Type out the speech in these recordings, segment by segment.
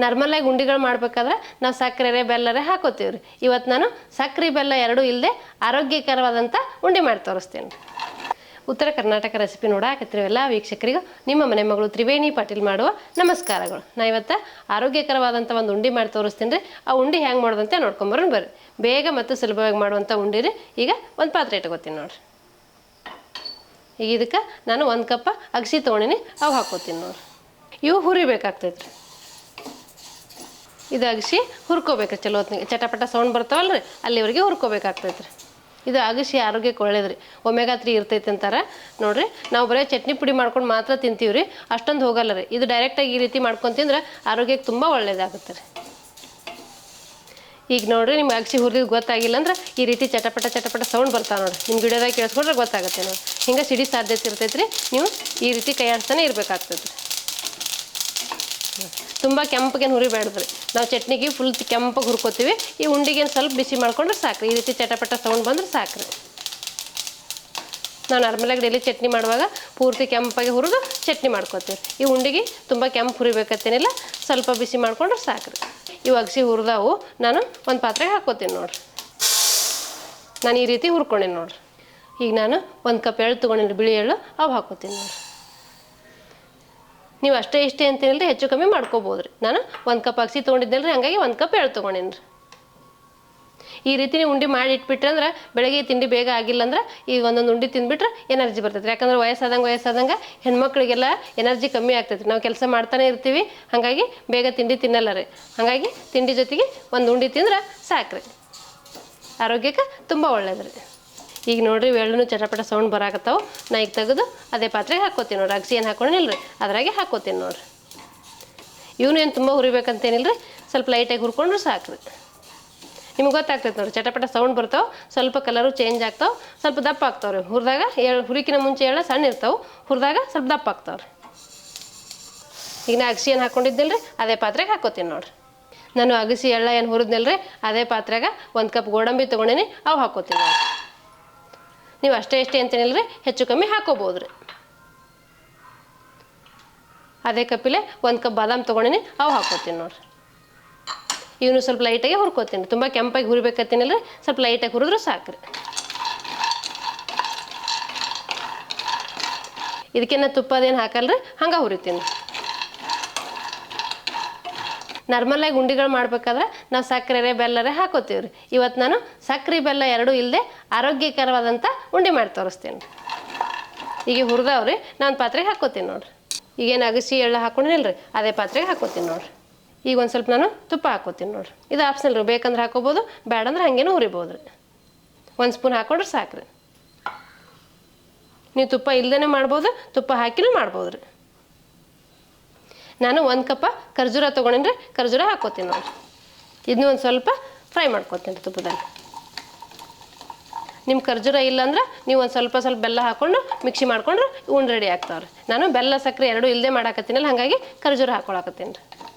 ನಾರ್ಮಲಾಗಿ ಉಂಡಿಗಳು ಮಾಡಬೇಕಾದ್ರೆ ನಾವು ಸಕ್ಕರೆ ಬೆಲ್ಲರೇ ಹಾಕೋತೀವಿ ರೀ. ಇವತ್ತು ನಾನು ಸಕ್ಕರೆ ಬೆಲ್ಲ ಎರಡೂ ಇಲ್ಲದೆ ಆರೋಗ್ಯಕರವಾದಂಥ ಉಂಡೆ ಮಾಡಿ ತೋರಿಸ್ತೇನೆ. ಉತ್ತರ ಕರ್ನಾಟಕ ರೆಸಿಪಿ ನೋಡಾಕತ್ತಿರೋ ಎಲ್ಲ ವೀಕ್ಷಕರಿಗೂ ನಿಮ್ಮ ಮನೆ ಮಗಳು ತ್ರಿವೇಣಿ ಪಾಟೀಲ್ ಮಾಡುವ ನಮಸ್ಕಾರಗಳು. ನಾ ಇವತ್ತು ಆರೋಗ್ಯಕರವಾದಂಥ ಒಂದು ಉಂಡೆ ಮಾಡಿ ತೋರಿಸ್ತೀನಿ ರೀ. ಆ ಉಂಡೆ ಹೆಂಗೆ ಮಾಡೋದಂತೆ ನೋಡ್ಕೊಂಬರೋಣ ಬರ್ರಿ. ಬೇಗ ಮತ್ತು ಸುಲಭವಾಗಿ ಮಾಡುವಂಥ ಉಂಡೆ ರೀ. ಈಗ ಒಂದು ಪಾತ್ರೆ ಇಟ್ಕೋತೀನಿ ನೋಡಿರಿ. ಈಗ ಇದಕ್ಕೆ ನಾನು 1 ಕಪ್ ಅಗಸಿ ತೊಗೊಂಡಿನಿ, ಅವು ಹಾಕೋತೀನಿ ನೋಡಿರಿ. ಇವು ಹುರಿಬೇಕಾಗ್ತೈತೆ ರೀ. ಇದು ಅಗಸಿ ಹುರ್ಕೋಬೇಕ್ರಿ ಚಲೋ ಹೊತ್ತಿಗೆ. ಚಟಪಟ ಸೌಂಡ್ ಬರ್ತಾವಲ್ಲ ರೀ, ಅಲ್ಲಿವರೆಗೆ ಹುರ್ಕೋಬೇಕಾಗ್ತೈತೆ ರೀ. ಇದು ಅಗಸಿ ಆರೋಗ್ಯಕ್ಕೆ ಒಳ್ಳೇದು ರೀ. ಒಮೆಗಾ 3 ಇರ್ತೈತೆ ಅಂತಾರೆ ನೋಡಿರಿ. ನಾವು ಬರೀ ಚಟ್ನಿ ಪುಡಿ ಮಾಡ್ಕೊಂಡು ಮಾತ್ರ ತಿಂತೀವಿ ರೀ, ಅಷ್ಟೊಂದು ಹೋಗಲ್ಲ ರೀ. ಇದು ಡೈರೆಕ್ಟಾಗಿ ಈ ರೀತಿ ಮಾಡ್ಕೊಂಡು ತಿಂದ್ರೆ ಆರೋಗ್ಯಕ್ಕೆ ತುಂಬ ಒಳ್ಳೇದಾಗುತ್ತೆ ರೀ. ಈಗ ನೋಡಿರಿ, ನಿಮ್ಗೆ ಅಗಸಿ ಹುರಿದು ಗೊತ್ತಾಗಿಲ್ಲ ಅಂದ್ರೆ ಈ ರೀತಿ ಚಟಪಟ ಸೌಂಡ್ ಬರ್ತಾವೆ ನೋಡಿರಿ. ನಿಮ್ಮ ಗಿಡದಾಗ ಕೇಳಿಸ್ಕೊಂಡ್ರೆ ಗೊತ್ತಾಗುತ್ತೆ ನೋಡಿ. ಹಿಂಗೆ ಸಿಡಿ ಸಾಧ್ಯತೆ ಇರ್ತೈತೆ ರೀ. ನೀವು ಈ ರೀತಿ ಕೈ ಆಡ್ತಾನೆ ಇರಬೇಕಾಗ್ತದೆ ರೀ. ತುಂಬ ಕೆಂಪಗೇನು ಹುರಿಬೇಡ್ರಿ. ನಾವು ಚಟ್ನಿಗೆ ಫುಲ್ ಕೆಂಪಗೆ ಹುರ್ಕೋತೀವಿ. ಈ ಉಂಡಿಗೇನು ಸ್ವಲ್ಪ ಬಿಸಿ ಮಾಡ್ಕೊಂಡ್ರೆ ಸಾಕ್ರಿ. ಈ ರೀತಿ ಚಟಪಟ ಸೌಂಡ್ ಬಂದ್ರೆ ಸಾಕ್ರಿ. ನಾವು ನಾರ್ಮಲಾಗಿ ಡೈಲಿ ಚಟ್ನಿ ಮಾಡುವಾಗ ಪೂರ್ತಿ ಕೆಂಪಾಗಿ ಹುರಿದು ಚಟ್ನಿ ಮಾಡ್ಕೋತೀವಿ. ಈ ಉಂಡಿಗೆ ತುಂಬ ಕೆಂಪು ಹುರಿಬೇಕತ್ತೇನಿಲ್ಲ, ಸ್ವಲ್ಪ ಬಿಸಿ ಮಾಡ್ಕೊಂಡ್ರೆ ಸಾಕ್ರಿ. ಇವು ಅಗಸಿ ಹುರಿದಾವು ನಾನು ಒಂದು ಪಾತ್ರೆಗೆ ಹಾಕೋತೀನಿ ನೋಡಿರಿ. ನಾನು ಈ ರೀತಿ ಹುರ್ಕೊಂಡೇನಿ ನೋಡಿರಿ. ಈಗ ನಾನು 1 ಕಪ್ ಎಳ್ಳು ತೊಗೊಂಡಿನಿ, ಬಿಳಿ ಎಳ್ಳು, ಅವು ಹಾಕೋತೀನಿ ನೋಡಿರಿ. ನೀವು ಅಷ್ಟೇ ಇಷ್ಟೇ ಅಂತೇನಿಲ್ಲ, ಹೆಚ್ಚು ಕಮ್ಮಿ ಮಾಡ್ಕೋಬೋದು ರೀ. ನಾನು 1 ಕಪ್ ಅಗಸಿ ತೊಗೊಂಡಿದ್ದೇನೆ ರೀ, ಹಾಗಾಗಿ 1 ಕಪ್ ಎಳ್ಳು ತೊಗೊಂಡೇನಿ ರೀ. ಈ ರೀತಿ ನೀವು ಉಂಡೆ ಮಾಡಿ ಇಟ್ಬಿಟ್ರೆ ಅಂದ್ರೆ ಬೆಳಗ್ಗೆ ತಿಂಡಿ ಬೇಗ ಆಗಿಲ್ಲ ಅಂದ್ರೆ ಈ ಒಂದೊಂದು ಉಂಡೆ ತಿಂದುಬಿಟ್ರೆ ಎನರ್ಜಿ ಬರ್ತೈತೆ. ಯಾಕಂದ್ರೆ ವಯಸ್ಸಾದಂಗೆ ಹೆಣ್ಮಕ್ಳಿಗೆಲ್ಲ ಎನರ್ಜಿ ಕಮ್ಮಿ ಆಗ್ತೈತೆ. ನಾವು ಕೆಲಸ ಮಾಡ್ತಾನೆ ಇರ್ತೀವಿ, ಹಾಗಾಗಿ ಬೇಗ ತಿಂಡಿ ತಿನ್ನಲ್ಲ ರೀ. ಹಾಗಾಗಿ ತಿಂಡಿ ಜೊತೆಗೆ ಒಂದು ಉಂಡೆ ತಿಂದ್ರೆ ಸಾಕ್ರಿ. ಆರೋಗ್ಯಕ್ಕೆ ತುಂಬ ಒಳ್ಳೇದು ರೀ. ಈಗ ನೋಡಿರಿ, ಎಳ್ಳು ಚಟಪಟ ಸೌಂಡ್ ಬರಾಕತ್ತಾವು. ನಾ ಈಗ ತೆಗೆದು ಅದೇ ಪಾತ್ರೆಗೆ ಹಾಕೋತೀನಿ ನೋಡಿರಿ. ಅಗಸಿ ಏನು ಹಾಕೊಂಡಿಲ್ಲ ರೀ, ಅದ್ರಾಗೆ ಹಾಕೋತೀನಿ ನೋಡಿರಿ. ಇವನು ಏನು ತುಂಬ ಹುರಿಬೇಕಂತೇನಿಲ್ಲ ರೀ, ಸ್ವಲ್ಪ ಲೈಟಾಗಿ ಹುರ್ಕೊಂಡ್ರೆ ಸಾಕ್ರಿ. ನಿಮ್ಗೆ ಗೊತ್ತಾಗ್ತೈತೆ ನೋಡಿರಿ, ಚಟಪಟ ಸೌಂಡ್ ಬರ್ತಾವೆ, ಸ್ವಲ್ಪ ಕಲರು ಚೇಂಜ್ ಆಗ್ತಾವೆ, ಸ್ವಲ್ಪ ದಪ್ಪ ಆಗ್ತಾವೆ ರೀ. ಹುರಿದಾಗ ಹುರಿಕಿನ ಮುಂಚೆ ಎಳ್ಳು ಸಣ್ಣ ಇರ್ತಾವೆ, ಹುರಿದಾಗ ಸ್ವಲ್ಪ ದಪ್ಪ ಆಗ್ತಾವೆ ರೀ. ಈಗ ನಾ ಅಗಸಿ ಏನು ಹಾಕೊಂಡಿದ್ದಿಲ್ಲ ರೀ, ಅದೇ ಪಾತ್ರೆಗೆ ಹಾಕೋತೀನಿ ನೋಡಿರಿ. ನಾನು ಅಗಸಿ ಎಳ್ಳ ಏನು ಹುರಿದ್ನಿಲ್ಲ ರೀ, ಅದೇ ಪಾತ್ರೆಗೆ 1 ಕಪ್ ಗೋಡಂಬಿ ತೊಗೊಂಡೇನಿ, ಅವು ಹಾಕೋತೀನಿ ನೋಡಿರಿ. ನೀವು ಅಷ್ಟೇ ಇಷ್ಟೇ ಅಂತೇನಿಲ್ಲ ರೀ, ಹೆಚ್ಚು ಕಮ್ಮಿ ಹಾಕೋಬೋದು ರೀ. ಅದೇ ಕಪ್ಪಿಲೆ 1 ಕಪ್ ಬಾದಾಮ್ ತೊಗೊಂಡಿನಿ, ಅವು ಹಾಕೋತೀನಿ ನೋಡಿರಿ. ಇವನು ಸ್ವಲ್ಪ ಲೈಟಾಗಿ ಹುರ್ಕೋತೀನಿ. ತುಂಬ ಕೆಂಪಾಗಿ ಹುರಿಬೇಕತ್ತೀನಿಲ್ಲ ರೀ, ಸ್ವಲ್ಪ ಲೈಟಾಗಿ ಹುರಿದ್ರೆ ಸಾಕ್ರಿ. ಇದಕ್ಕೇನು ತುಪ್ಪ ಅದೇನು ಹಾಕಲ್ರಿ, ಹಂಗೆ ಹುರಿತೀನಿ. ನಾರ್ಮಲಾಗಿ ಉಂಡೆಗಳು ಮಾಡಬೇಕಾದ್ರೆ ನಾವು ಸಕ್ಕರೆ ಬೆಲ್ಲರೇ ಹಾಕೋತೀವಿ ರೀ. ಇವತ್ತು ನಾನು ಸಕ್ಕರೆ ಬೆಲ್ಲ ಎರಡೂ ಇಲ್ಲದೆ ಆರೋಗ್ಯಕರವಾದಂಥ ಉಂಡೆ ಮಾಡಿ ತೋರಿಸ್ತೇನೆ ರೀ. ಈಗ ಹುರಿದವ್ರಿ, ನಾನು ಪಾತ್ರೆಗೆ ಹಾಕೋತೀನಿ ನೋಡಿರಿ. ಈಗೇನು ಅಗಸಿ ಎಳ್ಳು ಹಾಕೊಂಡಿಲ್ಲ ರೀ, ಅದೇ ಪಾತ್ರೆಗೆ ಹಾಕೋತೀನಿ ನೋಡಿರಿ. ಈಗ ಒಂದು ಸ್ವಲ್ಪ ನಾನು ತುಪ್ಪ ಹಾಕೋತೀನಿ ನೋಡಿರಿ. ಇದು ಆಪ್ಷನಲ್ ರೀ, ಬೇಕಂದ್ರೆ ಹಾಕೋಬೋದು, ಬೇಡಂದ್ರೆ ಹಾಗೇನೂ ಹುರಿಬೋದು ರೀ. 1 ಸ್ಪೂನ್ ಹಾಕೊಂಡ್ರೆ ಸಾಕ್ರಿ. ನೀವು ತುಪ್ಪ ಇಲ್ಲದೇ ಮಾಡ್ಬೋದು, ತುಪ್ಪ ಹಾಕಿನೂ ಮಾಡ್ಬೋದು ರೀ. ನಾನು 1 ಕಪ್ ಖರ್ಜೂರ ತೊಗೊಂಡೇನಿ ರೀ, ಖರ್ಜೂರ ಹಾಕೋತೀನಿ ನೋಡಿರಿ. ಇದನ್ನೂ ಒಂದು ಸ್ವಲ್ಪ ಫ್ರೈ ಮಾಡ್ಕೊತೀನಿ ರೀ ತುಪ್ಪದಲ್ಲಿ. ನಿಮ್ಮ ಖರ್ಜೂರ ಇಲ್ಲಾಂದ್ರೆ ನೀವು ಒಂದು ಸ್ವಲ್ಪ ಬೆಲ್ಲ ಹಾಕ್ಕೊಂಡು ಮಿಕ್ಸಿ ಮಾಡ್ಕೊಂಡ್ರೆ ಉಂಡೆ ರೆಡಿ ಆಗ್ತಾವ್ರಿ. ನಾನು ಬೆಲ್ಲ ಸಕ್ಕರೆ ಎರಡೂ ಇಲ್ಲದೆ ಮಾಡಾಕತ್ತೀನಲ್ಲ, ಹಾಗಾಗಿ ಖರ್ಜೂರ ಹಾಕೊಳಕತ್ತೀನಿ ರೀ.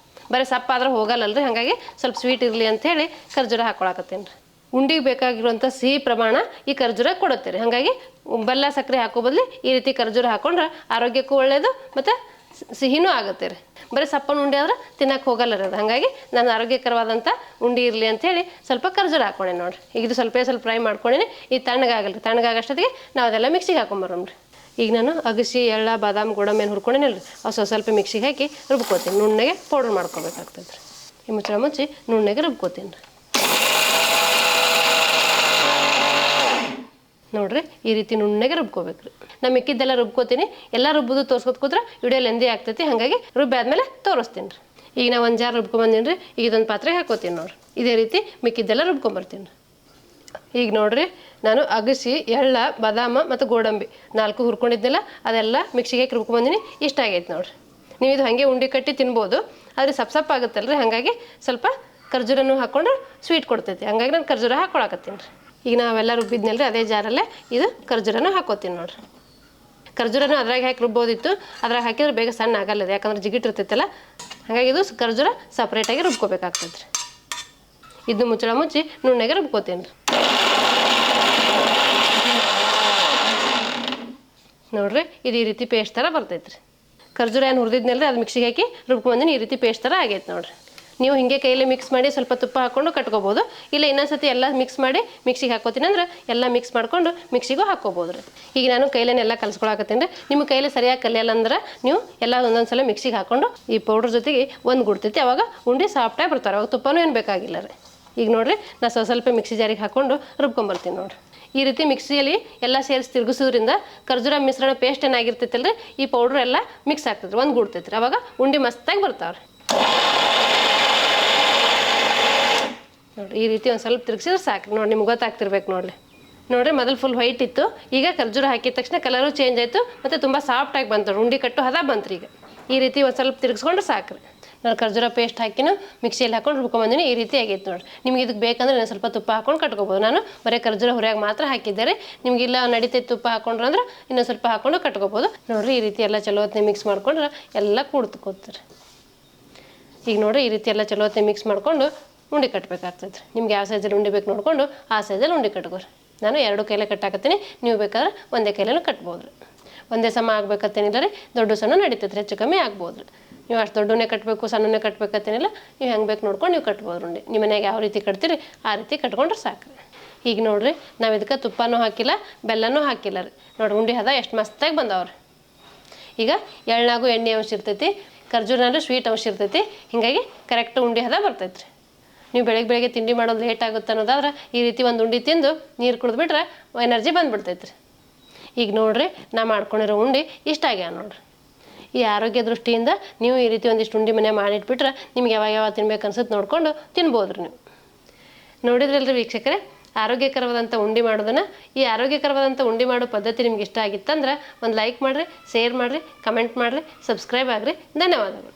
ಬರೀ ಸಪ್ಪಾದ್ರೆ ಹೋಗಲ್ಲಲ್ರಿ, ಹಾಗಾಗಿ ಸ್ವಲ್ಪ ಸ್ವೀಟ್ ಇರಲಿ ಅಂಥೇಳಿ ಖರ್ಜೂರ ಹಾಕೊಳಕತ್ತೀನಿ ರೀ. ಉಂಡಿಗೆ ಬೇಕಾಗಿರುವಂಥ ಸಿಹಿ ಪ್ರಮಾಣ ಈ ಖರ್ಜೂರ ಕೊಡುತ್ತೆ ರೀ. ಹಾಗಾಗಿ ಬೆಲ್ಲ ಸಕ್ಕರೆ ಹಾಕೋ ಬದಲು ಈ ರೀತಿ ಖರ್ಜೂರ ಹಾಕೊಂಡ್ರೆ ಆರೋಗ್ಯಕ್ಕೂ ಒಳ್ಳೆಯದು ಮತ್ತು ಸಿಹಿನೂ ಆಗುತ್ತೆ ರೀ. ಬರೀ ಸಪ್ಪನ ಉಂಡೆ ಆದ್ರೆ ತಿನ್ನಕ್ಕೆ ಹೋಗಲ್ಲ ರೀ ಅದು. ಹಾಗಾಗಿ ನಾನು ಆರೋಗ್ಯಕರವಾದಂಥ ಉಂಡೆ ಇರಲಿ ಅಂಥೇಳಿ ಸ್ವಲ್ಪ ಖರ್ಜೂರ ಹಾಕ್ಕೊಂಡೆ ನೋಡಿರಿ. ಈಗ ಇದು ಸ್ವಲ್ಪ ಫ್ರೈ ಮಾಡ್ಕೊಂಡೇನಿ. ಈ ತಣ್ಣಗಾಗಲ್ಲ ರೀ, ತಣ್ಣಗಾಗಷ್ಟೊತ್ತಿಗೆ ನಾವು ಅದೆಲ್ಲ ಮಿಕ್ಸಿಗೆ ಹಾಕೊಂಬರೋಣ ರೀ. ಈಗ ನಾನು ಅಗಸಿ ಎಳ್ಳ ಬಾದಾಮ್ ಗೋಡಂಬಿ ಏನು ಹುರ್ಕೊಂಡೇನಿಲ್ಲ ರೀ, ಅವು ಸ್ವಲ್ಪ ಮಿಕ್ಸಿಗೆ ಹಾಕಿ ರುಬ್ಕೋತೀನಿ. ನುಣ್ಣಗೆ ಪೌಡ್ರ್ ಮಾಡ್ಕೊಬೇಕಾಗ್ತದೆ ರೀ. ಈ ಮುಚ್ಚಿ ನುಣ್ಣಗೆ ರುಬ್ಕೋತೀನಿ ರೀ. ನೋಡಿರಿ, ಈ ರೀತಿ ನುಣ್ಣಗೆ ರುಬ್ಕೋಬೇಕು ರೀ. ನಾನು ಮಿಕ್ಕಿದ್ದೆಲ್ಲ ರುಬ್ಕೋತೀನಿ. ಎಲ್ಲ ರುಬ್ಬೋದು ತೋರಿಸ್ಕೊತ ಕೂತ್ರೆ ವಿಡಿಯೋ ಲೆಂದಿ ಆಗ್ತೈತಿ, ಹಾಗಾಗಿ ರುಬ್ಬಿ ಆದಮೇಲೆ ತೋರಿಸ್ತೀನಿ ರೀ. ಈಗ ನಾವು 1 ಜಾರ್ ರುಬ್ಕೊಂಬಂದೀನಿ ರೀ. ಈಗ ಇದೊಂದು ಪಾತ್ರೆಗೆ ಹಾಕೋತೀನಿ ನೋಡಿರಿ. ಇದೇ ರೀತಿ ಮಿಕ್ಕಿದ್ದೆಲ್ಲ ರುಬ್ಕೊಂಬರ್ತೀನಿ ರೀ. ಈಗ ನೋಡಿರಿ, ನಾನು ಅಗಸಿ ಎಳ್ಳ ಬಾದಾಮ ಮತ್ತು ಗೋಡಂಬಿ 4 ಹುರ್ಕೊಂಡಿದ್ನೆಲ್ಲ ಅದೆಲ್ಲ ಮಿಕ್ಸಿಗೆ ಹಾಕಿ ರುಬ್ಕೊಂಬಂದಿನಿ. ಇಷ್ಟ ಆಗೈತೆ ನೋಡಿರಿ. ನೀವು ಇದು ಹಾಗೆ ಉಂಡೆ ಕಟ್ಟಿ ತಿನ್ಬೋದು, ಆದರೆ ಸಪ್ಪ ಆಗುತ್ತಲ್ಲ ರೀ, ಹಾಗಾಗಿ ಸ್ವಲ್ಪ ಖರ್ಜೂರನೂ ಹಾಕ್ಕೊಂಡ್ರೆ ಸ್ವೀಟ್ ಕೊಡ್ತೈತಿ. ಹಾಗಾಗಿ ನಾನು ಖರ್ಜೂರ ಹಾಕ್ಕೊಳಕತ್ತೀನಿ ರೀ. ಈಗ ನಾವೆಲ್ಲ ರುಬ್ಬಿದ್ನಲ್ಲ ರೀ, ಅದೇ ಜಾರಲ್ಲೇ ಇದು ಖರ್ಜೂರನೂ ಹಾಕೋತೀನಿ ನೋಡಿರಿ. ಖರ್ಜೂರನೂ ಅದ್ರಾಗ ಹಾಕಿ ರುಬ್ಬೋದಿತ್ತು, ಅದ್ರಾಗ ಹಾಕಿದ್ರೆ ಬೇಗ ಸಣ್ಣ ಆಗಲ್ಲ ಇದು, ಯಾಕಂದ್ರೆ ಜಿಗಿಟ್ಟಿರ್ತೈತಲ್ಲ. ಹಾಗಾಗಿ ಇದು ಖರ್ಜೂರ ಸಪ್ರೇಟಾಗಿ ರುಬ್ಕೋಬೇಕಾಗ್ತದೆ ರೀ. ಇದನ್ನು ಮುಚ್ಚಿ ನುಣ್ಣಗೆ ರುಬ್ಕೋತೀನಿ ರೀ. ನೋಡಿರಿ, ಇದು ಈ ರೀತಿ ಪೇಸ್ಟ್ ಥರ ಬರ್ತೈತೆ ರೀ. ಖರ್ಜೂರ ಏನು ಹುರಿದಿದ್ನಲ್ಲ ರೀ, ಅದು ಮಿಕ್ಸಿಗೆ ಹಾಕಿ ರುಬ್ಕೊಂಬಂದಿನಿ. ಈ ರೀತಿ ಪೇಸ್ಟ್ ಥರ ಆಗೈತೆ ನೋಡಿರಿ. ನೀವು ಹಿಂಗೆ ಕೈಯಲ್ಲಿ ಮಿಕ್ಸ್ ಮಾಡಿ ಸ್ವಲ್ಪ ತುಪ್ಪ ಹಾಕ್ಕೊಂಡು ಕಟ್ಕೋಬೋದು. ಇಲ್ಲ ಇನ್ನೊಂದ್ಸತಿ ಎಲ್ಲ ಮಿಕ್ಸ್ ಮಾಡಿ ಮಿಕ್ಸಿಗೆ ಹಾಕೋತೀನಿ ಅಂದ್ರೆ ಎಲ್ಲ ಮಿಕ್ಸ್ ಮಾಡ್ಕೊಂಡು ಮಿಕ್ಸಿಗೂ ಹಾಕ್ಕೋಬೋದು ರೀ. ಈಗ ನಾನು ಕೈಲೇನೆಲ್ಲ ಕಲಿಸ್ಕೊಳಕತ್ತೀನಿ ರೀ. ನಿಮ್ಮ ಕೈಯಲ್ಲಿ ಸರಿಯಾಗಿ ಕಲಿಯಲ್ಲ ಅಂದ್ರೆ ನೀವು ಎಲ್ಲ ಒಂದೊಂದ್ಸಲ ಮಿಕ್ಸಿಗೆ ಹಾಕ್ಕೊಂಡು ಈ ಪೌಡ್ರ್ ಜೊತೆಗೆ ಒಂದು ಗುಡ್ತೈತಿ, ಅವಾಗ ಉಂಡೆ ಸಾಫ್ಟಾಗಿ ಬರ್ತಾರೆ, ಅವಾಗ ತುಪ್ಪನೂ ಏನು ಬೇಕಾಗಿಲ್ಲ ರೀ. ಈಗ ನೋಡಿರಿ ನಾನು ಸ್ವಲ್ಪ ಮಿಕ್ಸಿ ಜಾರಿಗೆ ಹಾಕ್ಕೊಂಡು ರುಬ್ಕೊಂಬರ್ತೀನಿ ನೋಡಿರಿ. ಈ ರೀತಿ ಮಿಕ್ಸಿಯಲ್ಲಿ ಎಲ್ಲ ಸೇರಿಸಿ ತಿರುಗಿಸೋದ್ರಿಂದ ಖರ್ಜೂರ ಮಿಶ್ರಣ ಪೇಸ್ಟ್ ಏನಾಗಿರ್ತೈತಲ್ರಿ ಈ ಪೌಡ್ರ್ ಎಲ್ಲ ಮಿಕ್ಸ್ ಆಗ್ತೈತ್ರಿ, ಒಂದು ಗುಡ್ತೈತ್ರಿ, ಅವಾಗ ಉಂಡೆ ಮಸ್ತಾಗಿ ಬರ್ತಾವ್ರಿ. ನೋಡಿರಿ ಈ ರೀತಿ ಒಂದು ಸ್ವಲ್ಪ ತಿರುಗಿಸಿದ್ರೆ ಸಾಕು ನೋಡಿ, ನಿಮ್ಗೆ ಗೊತ್ತಾಗ್ತಿರ್ಬೇಕು ನೋಡಿರಿ ಮೊದಲು ಫುಲ್ ವೈಟ್ ಇತ್ತು, ಈಗ ಖರ್ಜೂರ ಹಾಕಿದ ತಕ್ಷಣ ಕಲರು ಚೇಂಜ್ ಆಯಿತು ಮತ್ತು ತುಂಬ ಸಾಫ್ಟಾಗಿ ಬಂತು, ಉಂಡೆ ಕಟ್ಟು ಹದ ಬಂತು. ಈಗ ಈ ರೀತಿ ಒಂದು ಸ್ವಲ್ಪ ತಿರುಗಿಸ್ಕೊಂಡ್ರೆ ಸಾಕ್ರಿ. ನಾನು ಖರ್ಜೂರ ಪೇಸ್ಟ್ ಹಾಕಿನೂ ಮಿಕ್ಸಿಯಲ್ಲಿ ಹಾಕೊಂಡು ರುಬ್ಕೊಂಬಂದಿನಿ, ಈ ರೀತಿ ಆಗೈತೆ ನೋಡಿರಿ. ನಿಮ್ಗೆ ಇದಕ್ಕೆ ಬೇಕಂದ್ರೆ ನಾನು ಸ್ವಲ್ಪ ತುಪ್ಪ ಹಾಕೊಂಡು ಕಟ್ಕೋಬೋದು. ನಾನು ಬರೀ ಖರ್ಜೂರ ಹುರಿಯಾಗಿ ಮಾತ್ರ ಹಾಕಿದ್ದೆ. ನಿಮಗಿಲ್ಲ ನಡಿತೈತೆ ತುಪ್ಪ ಹಾಕೊಂಡ್ರೆ ಅಂದ್ರೆ ಇನ್ನೊಂದು ಸ್ವಲ್ಪ ಹಾಕೊಂಡು ಕಟ್ಕೋಬೋದು. ನೋಡಿರಿ ಈ ರೀತಿ ಎಲ್ಲ ಚಲೋ ಹೊತ್ತಿನ ಮಿಕ್ಸ್ ಮಾಡ್ಕೊಂಡ್ರೆ ಎಲ್ಲ ಕೂಡ್ತುಕೋತಾರೆ. ಈಗ ನೋಡಿರಿ ಈ ರೀತಿ ಎಲ್ಲ ಚಲೋ ಹೊತ್ತಿನ ಮಿಕ್ಸ್ ಮಾಡ್ಕೊಂಡು ಉಂಡೆ ಕಟ್ಟಬೇಕಾಗ್ತೈತೆ. ನಿಮ್ಗೆ ಯಾವ ಸೈಜಲ್ಲಿ ಉಂಡೆ ಬೇಕು ನೋಡಿಕೊಂಡು ಆ ಸೈಜಲ್ಲಿ ಉಂಡೆ ಕಟ್ಕೋರಿ. ನಾನು 2 ಕೈಲೇ ಕಟ್ಟಾಕತ್ತೀನಿ, ನೀವು ಬೇಕಾದ್ರೆ ಒಂದೇ ಕೈಲೂ ಕಟ್ಬೋದು ರೀ. ಒಂದೇ ಸಮ ಆಗ್ಬೇಕತ್ತೇನಿಲ್ಲ ರೀ, ದೊಡ್ಡ ಸಣ್ಣ ನಡೀತೈತೆ, ಹೆಚ್ಚು ಕಮ್ಮಿ ಆಗ್ಬೋದು ರೀ. ನೀವು ಅಷ್ಟು ದೊಡ್ಡನೇ ಕಟ್ಟಬೇಕು ಸಣ್ಣನೇ ಕಟ್ಬೇಕತ್ತೇನಿಲ್ಲ, ನೀವು ಹೆಂಗೆ ಬೇಕು ನೋಡ್ಕೊಂಡು ನೀವು ಕಟ್ಬೋದು ಉಂಡೆ. ನಿಮ್ಮ ಮನೆಯಾಗ ಯಾವ ರೀತಿ ಕಟ್ತೀರಿ ಆ ರೀತಿ ಕಟ್ಕೊಂಡ್ರೆ ಸಾಕು. ಈಗ ನೋಡಿರಿ ನಾವು ಇದಕ್ಕೆ ತುಪ್ಪನೂ ಹಾಕಿಲ್ಲ ಬೆಲ್ಲನೂ ಹಾಕಿಲ್ಲ ರೀ. ನೋಡಿ ಉಂಡೆ ಹದ ಎಷ್ಟು ಮಸ್ತಾಗಿ ಬಂದವ್ರಿ. ಈಗ ಎಳ್ಳನಾಗೂ ಎಣ್ಣೆ ಅಂಶ ಇರ್ತೈತಿ, ಖರ್ಜೂರನಲ್ಲೂ ಸ್ವೀಟ್ ಅಂಶ ಇರ್ತೈತಿ, ಹೀಗಾಗಿ ಕರೆಕ್ಟ್ ಉಂಡೆ ಹದ ಬರ್ತೈತೆ ರೀ. ನೀವು ಬೆಳಗ್ಗೆ ತಿಂಡಿ ಮಾಡೋದು ಲೇಟ್ ಆಗುತ್ತೆ ಅನ್ನೋದಾದ್ರೆ ಈ ರೀತಿ ಒಂದು ಉಂಡೆ ತಿಂದು ನೀರು ಕುಡಿದ್ಬಿಟ್ರೆ ಎನರ್ಜಿ ಬಂದುಬಿಡ್ತೈತೆ ರೀ. ಈಗ ನೋಡಿರಿ ನಾ ಮಾಡ್ಕೊಂಡಿರೋ ಉಂಡೆ ಇಷ್ಟ ಆಗ್ಯಾವ ನೋಡಿರಿ. ಈ ಆರೋಗ್ಯ ದೃಷ್ಟಿಯಿಂದ ನೀವು ಈ ರೀತಿ ಒಂದಿಷ್ಟು ಉಂಡೆ ಮನೆ ಮಾಡಿಟ್ಬಿಟ್ರೆ ನಿಮ್ಗೆ ಯಾವಾಗ ತಿನ್ಬೇಕು ಅನ್ಸುತ್ತೆ ನೋಡಿಕೊಂಡು ತಿನ್ಬೋದು ರೀ. ನೀವು ನೋಡಿದ್ರಲ್ರಿ ವೀಕ್ಷಕರೇ, ಆರೋಗ್ಯಕರವಾದಂಥ ಉಂಡೆ ಮಾಡೋದನ್ನು, ಈ ಆರೋಗ್ಯಕರವಾದಂಥ ಉಂಡೆ ಮಾಡೋ ಪದ್ಧತಿ ನಿಮ್ಗೆ ಇಷ್ಟ ಆಗಿತ್ತಂದ್ರೆ ಒಂದು ಲೈಕ್ ಮಾಡಿರಿ, ಶೇರ್ ಮಾಡಿರಿ, ಕಮೆಂಟ್ ಮಾಡಿರಿ, ಸಬ್ಸ್ಕ್ರೈಬ್ ಆಗಿರಿ. ಧನ್ಯವಾದಗಳು.